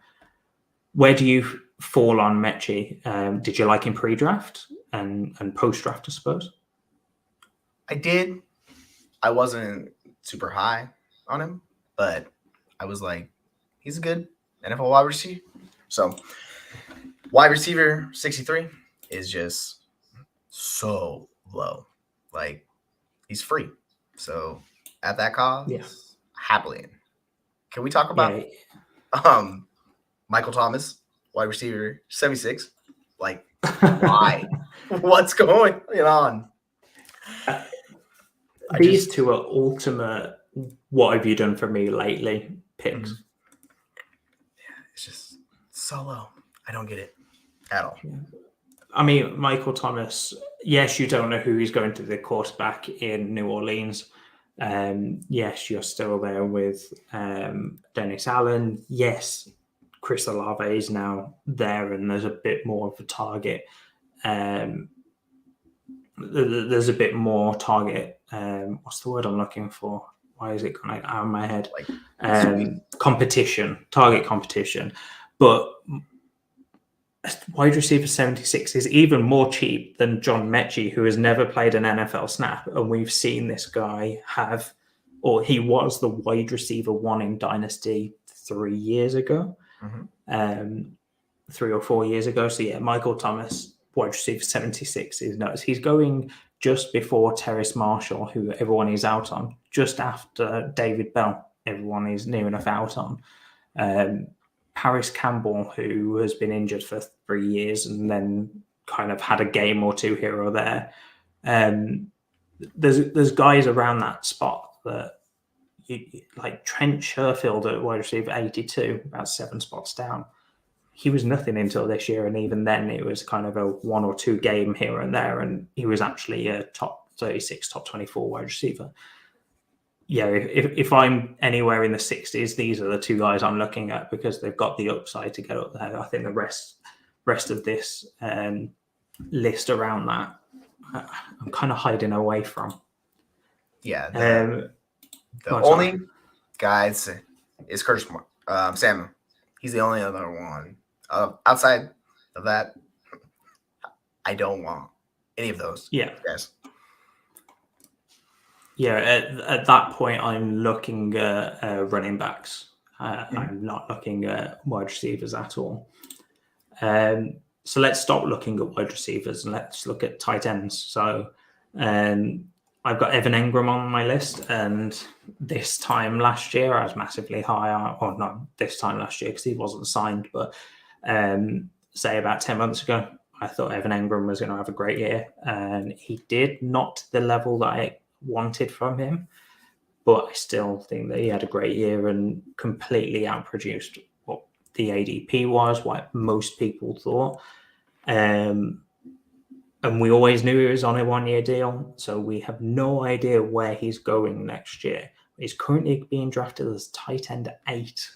Where do you fall on Mechie? Did you like him pre-draft and post-draft, I suppose? I did. I wasn't super high on him, but I was like, he's a good NFL wide receiver. So wide receiver 63 is just so low. Like, he's free. So at that cost, happily in. Can we talk about Michael Thomas, wide receiver 76? Like, why? What's going on? These two are ultimate, what have you done for me lately picks. Yeah, it's just so low. I don't get it at all. I mean, Michael Thomas, yes, you don't know who he's going to be the quarterback in New Orleans. Yes, you're still there with Dennis Allen. Yes, Chris Olave is now there and there's a bit more of a target. There's a bit more target. What's the word I'm looking for? Why is it going out of my head? Competition, target competition. But wide receiver 76 is even more cheap than John Mechie, who has never played an NFL snap. And we've seen this guy he was the wide receiver 1 in Dynasty 3 years ago, 3 or 4 years ago. So yeah, Michael Thomas, wide receiver 76 is nuts. He's going just before Terrace Marshall, who everyone is out on, just after David Bell, everyone is near enough out on. Paris Campbell, who has been injured for 3 years and then kind of had a game or two here or there. There's guys around that spot that like Trent Sherfield at wide receiver 82, about 7 spots down. He was nothing until this year, and even then it was kind of a 1 or 2 game here and there, and he was actually a top 36, top 24 wide receiver. Yeah, if I'm anywhere in the 60s, these are the 2 guys I'm looking at because they've got the upside to get up there. I think the rest of this list around that, I'm kind of hiding away from. Yeah. The only guy is Curtis Samuel. He's the only other one. Outside of that, I don't want any of those. Yeah. Guys. Yeah, at that point, I'm looking at running backs. I'm not looking at wide receivers at all. So let's stop looking at wide receivers and let's look at tight ends. So I've got Evan Engram on my list, and this time last year I was massively high. Or not this time last year because he wasn't signed, but say about 10 months ago, I thought Evan Engram was going to have a great year, and he did, not to the level that I wanted from him, but I still think that he had a great year and completely outproduced what the ADP was, what most people thought. And we always knew he was on a 1-year deal, so we have no idea where he's going next year. He's currently being drafted as tight end 8.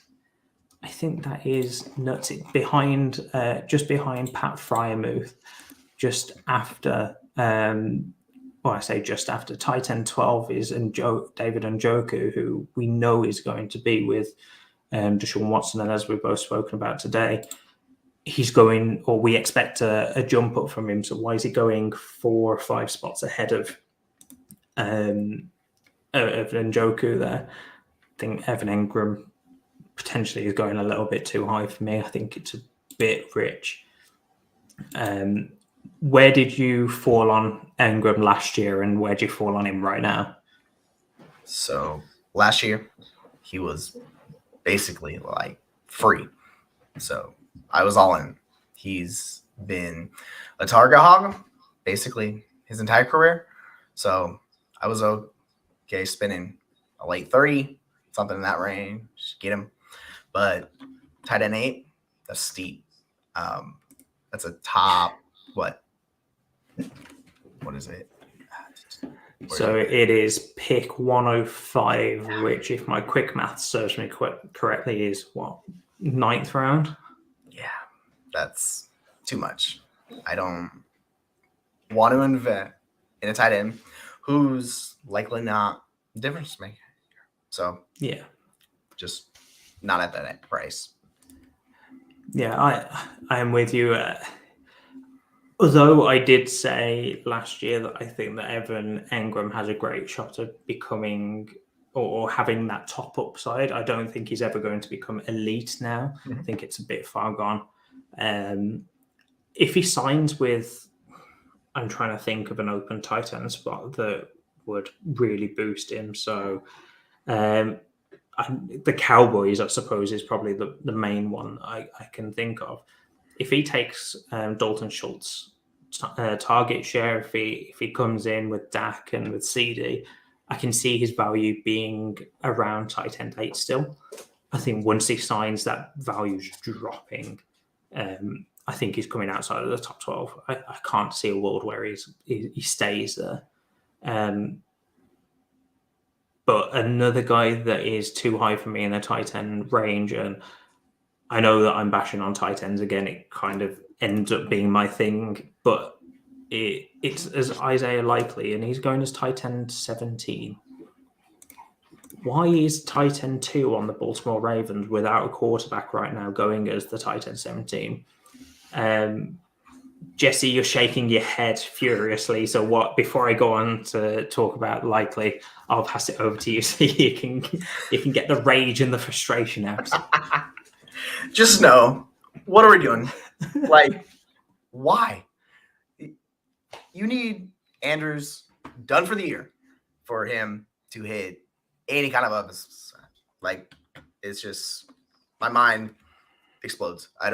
I think that is nuts. Behind, just behind Pat Fryermuth, just after. I say just after tight end 12 is David Njoku, who we know is going to be with Deshaun Watson, and as we've both spoken about today, he's going, or we expect a jump up from him. So why is he going 4 or 5 spots ahead of Njoku there? I think Evan Engram potentially is going a little bit too high for me. I think it's a bit rich. Where did you fall on Engram last year, and where do you fall on him right now? So last year, he was basically like free. So I was all in. He's been a target hog basically his entire career. So I was okay spending a late 30, something in that range, get him. But tight end 8, that's steep. That's a top, what is it? So it is pick 105, which, if my quick math serves me correctly, is what, 9th round? Yeah, that's too much. I don't want to invest in a tight end who's likely not a difference maker. So yeah, just not at that price. Yeah, I am with you. Although I did say last year that I think that Evan Engram has a great shot at becoming or having that top upside, I don't think he's ever going to become elite now. I think it's a bit far gone. If he signs with, I'm trying to think of an open tight end spot that would really boost him. So the Cowboys, I suppose, is probably the main one I can think of. If he takes Dalton Schultz target share, if he comes in with Dak and with CD, I can see his value being around tight end 8 still. I think once he signs, that value's dropping. I think he's coming outside of the top 12. I can't see a world where he stays there. But another guy that is too high for me in the tight end range, and I know that I'm bashing on tight ends again, it kind of ends up being my thing, but it's as Isaiah Likely, and he's going as tight end 17. Why is tight end 2 on the Baltimore Ravens without a quarterback right now going as the tight end 17? Jesse, you're shaking your head furiously. So what? Before I go on to talk about Likely, I'll pass it over to you so you can get the rage and the frustration out. Just know, what are we doing? Like, why? You need Andrews done for the year for him to hit any kind of upside. Like, it's just, my mind explodes. I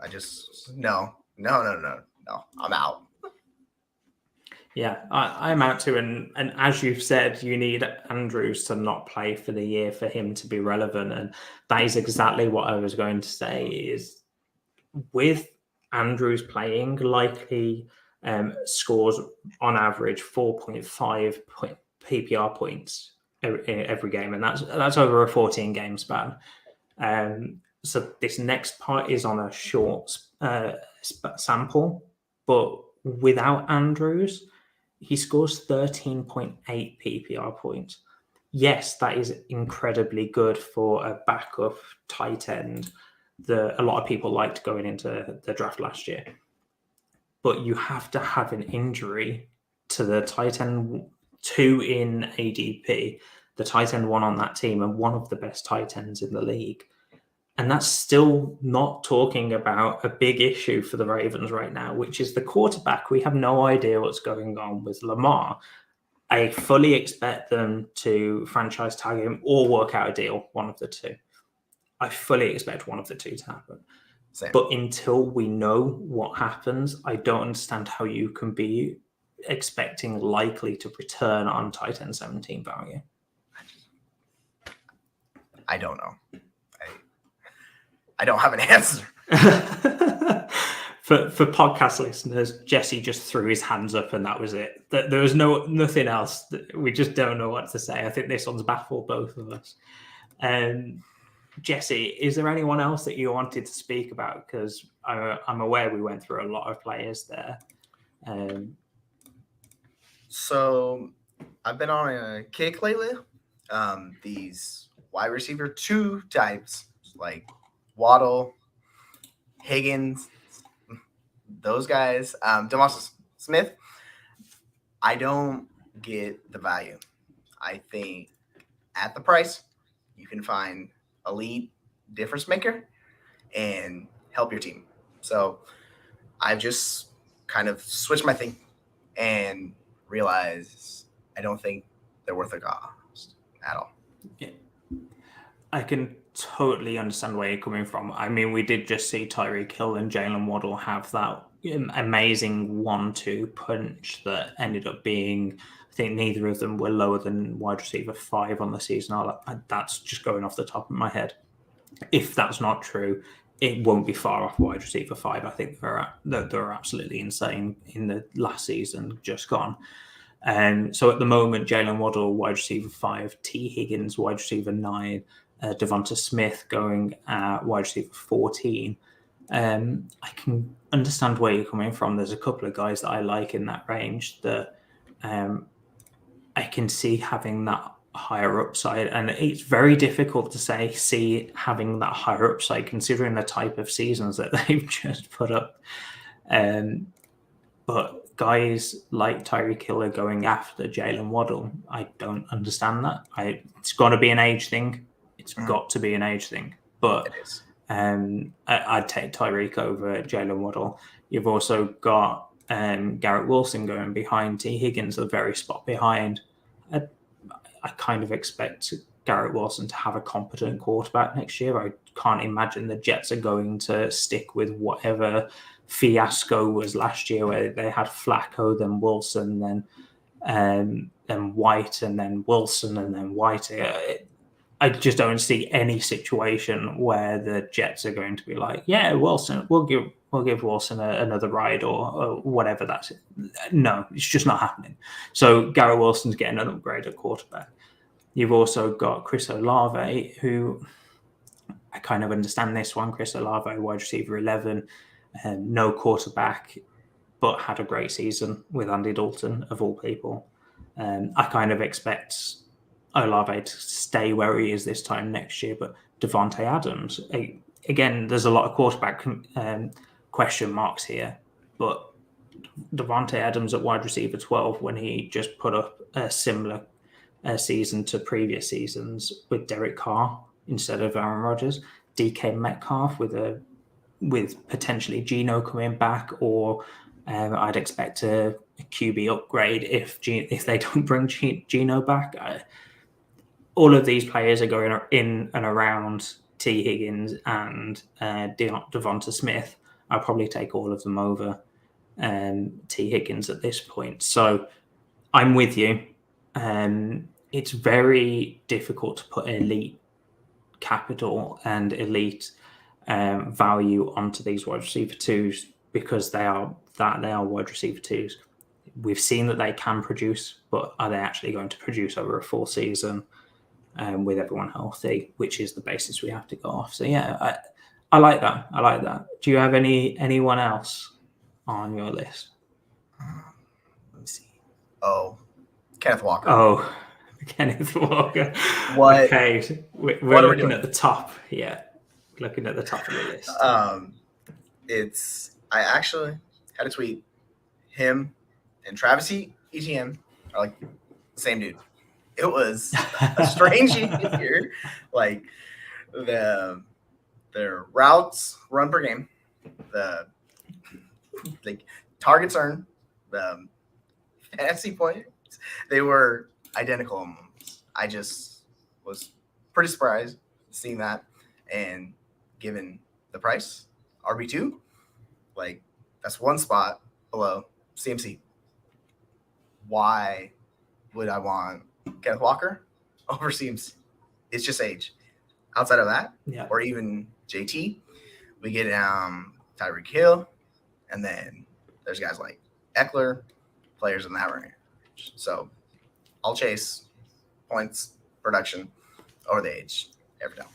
just no. I'm out. Yeah, I'm out too. And as you've said, you need Andrews to not play for the year for him to be relevant. And that is exactly what I was going to say is with Andrews playing, likely scores on average 4.5 PPR points every game. And that's over a 14 game span. So this next part is on a short sample, but without Andrews, he scores 13.8 PPR points. Yes, that is incredibly good for a backup tight end that a lot of people liked going into the draft last year. But you have to have an injury to the tight end 2 in ADP, the tight end 1 on that team, and one of the best tight ends in the league. And that's still not talking about a big issue for the Ravens right now, which is the quarterback. We have no idea what's going on with Lamar. I fully expect them to franchise tag him or work out a deal, one of the two. I fully expect one of the two to happen. Same. But until we know what happens, I don't understand how you can be expecting likely to return on tight end 17 value. I don't know. I don't have an answer. For podcast listeners, Jesse just threw his hands up and that was it. There was nothing else. We just don't know what to say. I think this one's baffled both of us. Jesse, is there anyone else that you wanted to speak about? Because I'm aware we went through a lot of players there. So I've been on a kick lately. These wide receiver 2 types, like Waddle, Higgins, those guys. Devonta Smith, I don't get the value. I think at the price, you can find elite difference maker and help your team. So I've just kind of switched my thing and realized I don't think they're worth a cost at all. Yeah. I can totally understand where you're coming from. I mean, we did just see Tyreek Hill and Jalen Waddle have that amazing 1-2 punch that ended up being, I think neither of them were lower than wide receiver 5 on the season. That's just going off the top of my head. If that's not true, it won't be far off wide receiver 5. I think they're absolutely insane in the last season just gone. So at the moment, Jalen Waddle, wide receiver 5, T. Higgins, wide receiver 9, Devonta Smith going at wide receiver 14. I can understand where you're coming from. There's a couple of guys that I like in that range that I can see having that higher upside, and it's very difficult to see having that higher upside considering the type of seasons that they've just put up. But guys like Tyreek Hill are going after Jalen Waddle. I don't understand that. It's got to be an age thing. It's got to be an age thing. But It is. I'd take Tyreek over Jalen Waddle. You've also got Garrett Wilson going behind T. Higgins, the very spot behind. I kind of expect Garrett Wilson to have a competent quarterback next year. I can't imagine the Jets are going to stick with whatever fiasco was last year, where they had Flacco, then Wilson, then White, and then Wilson, and then White. I just don't see any situation where the Jets are going to be like, yeah, Wilson, we'll give Wilson another ride or whatever. That's it. No, it's just not happening. So Garrett Wilson's getting an upgrade at quarterback. You've also got Chris Olave, who I kind of understand this one. Chris Olave, wide receiver 11, no quarterback, but had a great season with Andy Dalton, of all people. I kind of expect Olave to stay where he is this time next year, but Devontae Adams, again, there's a lot of quarterback question marks here, but Devontae Adams at wide receiver 12, when he just put up a similar season to previous seasons with Derek Carr instead of Aaron Rodgers, DK Metcalf with potentially Geno coming back, or I'd expect a QB upgrade if they don't bring Geno back. All of these players are going in and around T. Higgins and Devonta Smith, I'll probably take all of them over T. Higgins at this point. So I'm with you. It's very difficult to put elite capital and elite value onto these wide receiver twos because they are wide receiver twos. We've seen that they can produce, but are they actually going to produce over a full season with everyone healthy, which is the basis we have to go off. So yeah, I like that. I like that. Do you have anyone else on your list? Let me see. Oh, Kenneth Walker. Oh, Kenneth Walker. What? Okay, we're looking at the top. Yeah, looking at the top of the list. I actually had a tweet. Him and Travis Etienne are like the same dude. It was a strange year. Like their routes run per game, the targets earned, the fantasy points, they were identical. I just was pretty surprised seeing that, and given the price, RB2, like that's one spot below CMC. Why would I want Kenneth Walker over CMC? It's just age. Outside of that, or even JT, we get Tyreek Hill, and then there's guys like Eckler, players in that range. So I'll chase points, production, over the age every time.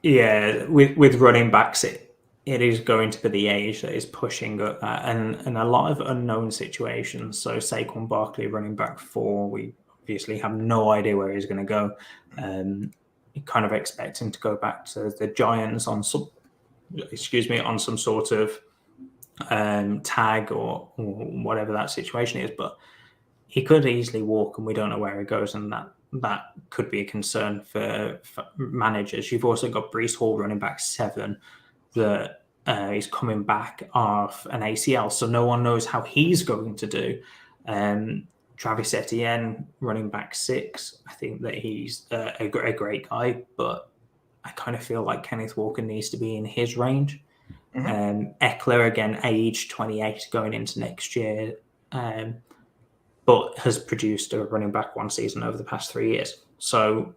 Yeah, with running backs, it is going to be the age that is pushing up that, and a lot of unknown situations. So Saquon Barkley, running back 4, we obviously have no idea where he's going to go. Kind of expecting to go back to the Giants on some sort of tag or whatever that situation is, but he could easily walk, and we don't know where he goes, and that could be a concern for managers. You've also got Breece Hall, running back 7, that is coming back off an ACL, so no one knows how he's going to do. Travis Etienne, running back 6, I think that he's a great guy, but I kind of feel like Kenneth Walker needs to be in his range. Eckler, again, age 28 going into next year, but has produced a running back 1 season over the past 3 years. So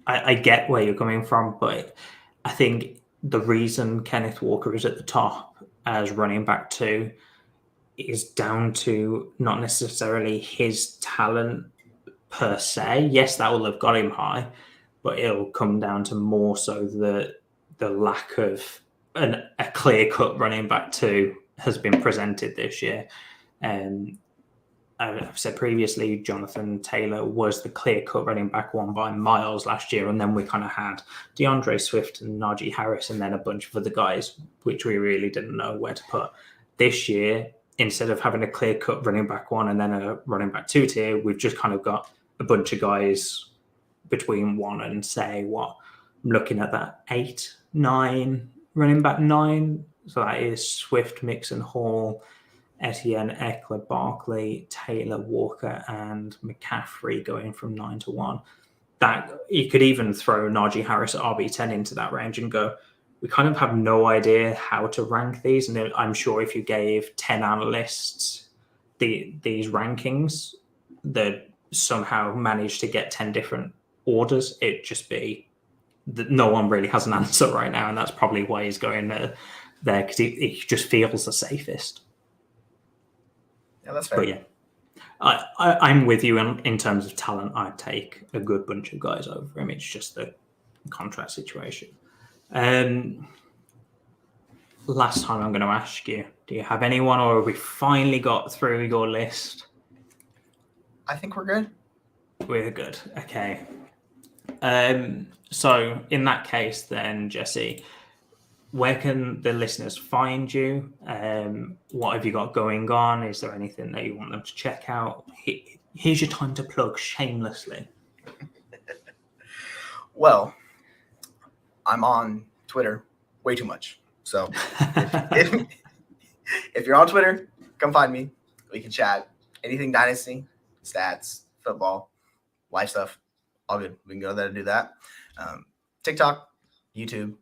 I get where you're coming from, but I think the reason Kenneth Walker is at the top as running back 2 is down to not necessarily his talent per se. Yes, that will have got him high, but it'll come down to more so the lack of a clear-cut running back 2 has been presented this year. I've said previously, Jonathan Taylor was the clear-cut running back 1 by miles last year, and then we kind of had DeAndre Swift and Najee Harris and then a bunch of other guys, which we really didn't know where to put. This year, instead of having a clear-cut running back 1 and then a running back 2 tier, we've just kind of got a bunch of guys between 1 and, say, I'm looking at that 8, 9, running back 9. So that is Swift, Mixon, Hall, Etienne, Eckler, Barkley, Taylor, Walker, and McCaffrey going from 9 to 1. That you could even throw Najee Harris at RB10 into that range and go, we kind of have no idea how to rank these. And I'm sure if you gave 10 analysts these rankings that somehow managed to get 10 different orders, it'd just be that no one really has an answer right now. And that's probably why he's going there because he just feels the safest. Yeah, that's fair. But yeah, I'm with you in terms of talent. I'd take a good bunch of guys over him. It's just the contract situation. Last time I'm going to ask you, do you have anyone, or have we finally got through your list? I think we're good. We're good. Okay. So in that case, then, Jesse, where can the listeners find you? What have you got going on? Is there anything that you want them to check out? Here's your time to plug shamelessly. Well, I'm on Twitter way too much. So if you're on Twitter, come find me. We can chat. Anything Dynasty, stats, football, life stuff, all good. We can go there and do that. TikTok, YouTube,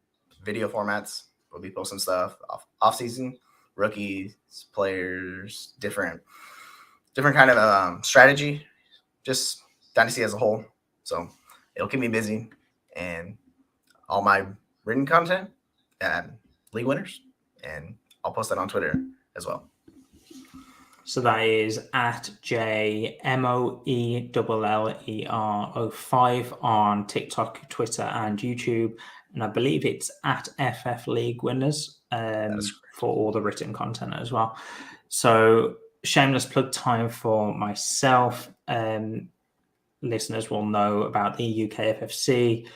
video formats. We'll be posting stuff off season, rookies, players, different kind of strategy, just Dynasty as a whole. So it'll keep me busy, and all my written content at LeagueWinners, and I'll post that on Twitter as well. So that is at JMOELLER05 on TikTok, Twitter, and YouTube. And I believe it's at FF LeagueWinners for all the written content as well. So shameless plug time for myself. Listeners will know about the UKFFC,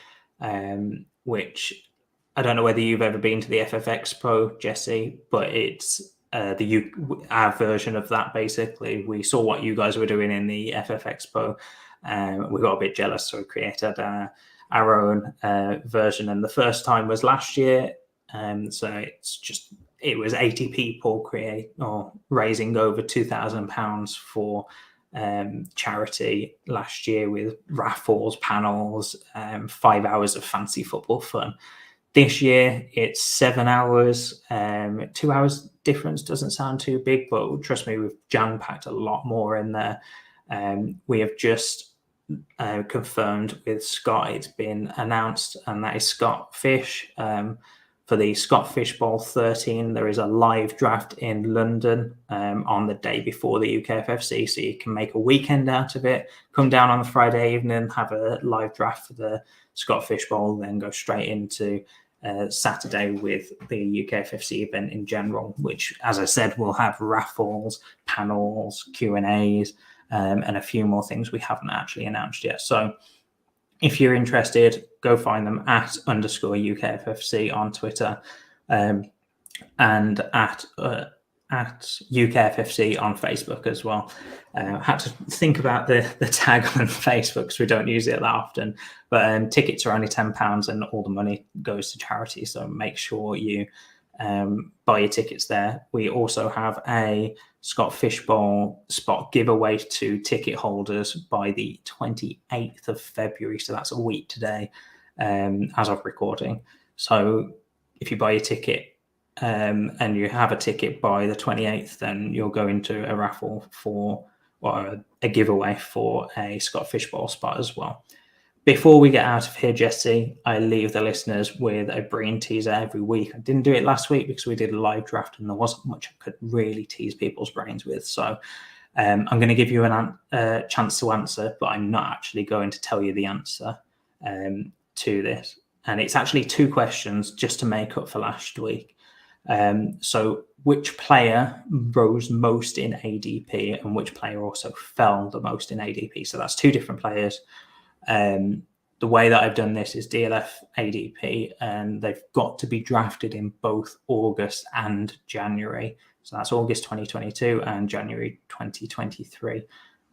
which I don't know whether you've ever been to the FF Expo, Jesse, but it's our version of that. Basically, we saw what you guys were doing in the FF Expo. We got a bit jealous, so we created our own version. And the first time was last year. So it was 80 people raising over £2,000 for charity last year, with raffles, panels, 5 hours of fancy football fun. This year it's 7 hours. 2 hours difference doesn't sound too big, but trust me, we've jam-packed a lot more in there. We have just confirmed with Scott, it's been announced, and that is Scott Fish. For the Scott Fish Bowl 13, there is a live draft in London on the day before the UKFFC, so you can make a weekend out of it. Come down on the Friday evening, have a live draft for the Scott Fish Bowl, then go straight into Saturday with the UKFFC event in general, which, as I said, will have raffles, panels, Q&As, and a few more things we haven't actually announced yet. So if you're interested, go find them at _UKFFC on Twitter, and at UKFFC on Facebook as well. Had to think about the tag on Facebook because we don't use it that often. But tickets are only £10 and all the money goes to charity. So make sure you buy your tickets there. We also have a Scott Fish Bowl spot giveaway to ticket holders by the 28th of February. So that's a week today as of recording. So if you buy your ticket and you have a ticket by the 28th, then you'll go into a raffle or a giveaway for a Scott Fish Bowl spot as well. Before we get out of here, Jesse, I leave the listeners with a brain teaser every week. I didn't do it last week because we did a live draft and there wasn't much I could really tease people's brains with. So I'm going to give you a chance to answer, but I'm not actually going to tell you the answer to this. And it's actually 2 questions just to make up for last week. So which player rose most in ADP and which player also fell the most in ADP? So that's 2 different players. The way that I've done this is DLF ADP, and they've got to be drafted in both August and January. So that's August 2022 and January 2023.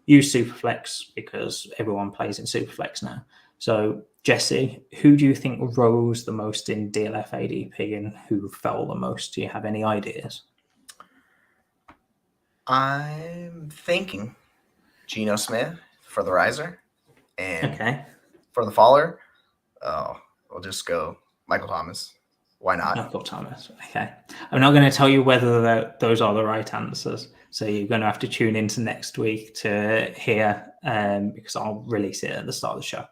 Use Superflex because everyone plays in Superflex now. So Jesse, who do you think rose the most in DLF ADP and who fell the most? Do you have any ideas? I'm thinking Geno Smith for the riser. And for the faller, we'll just go Michael Thomas. Why not? Michael Thomas. Okay. I'm not going to tell you whether those are the right answers. So you're going to have to tune into next week to hear because I'll release it at the start of the show.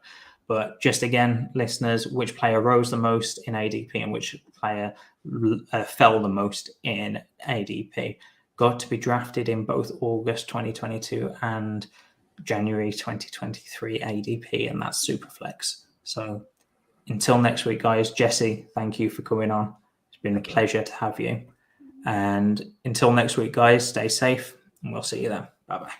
But just again, listeners, which player rose the most in ADP and which player fell the most in ADP? Got to be drafted in both August 2022 and January 2023 ADP, and that's Superflex. So until next week, guys, Jesse, thank you for coming on. It's been a pleasure to have you. And until next week, guys, stay safe and we'll see you then. Bye-bye.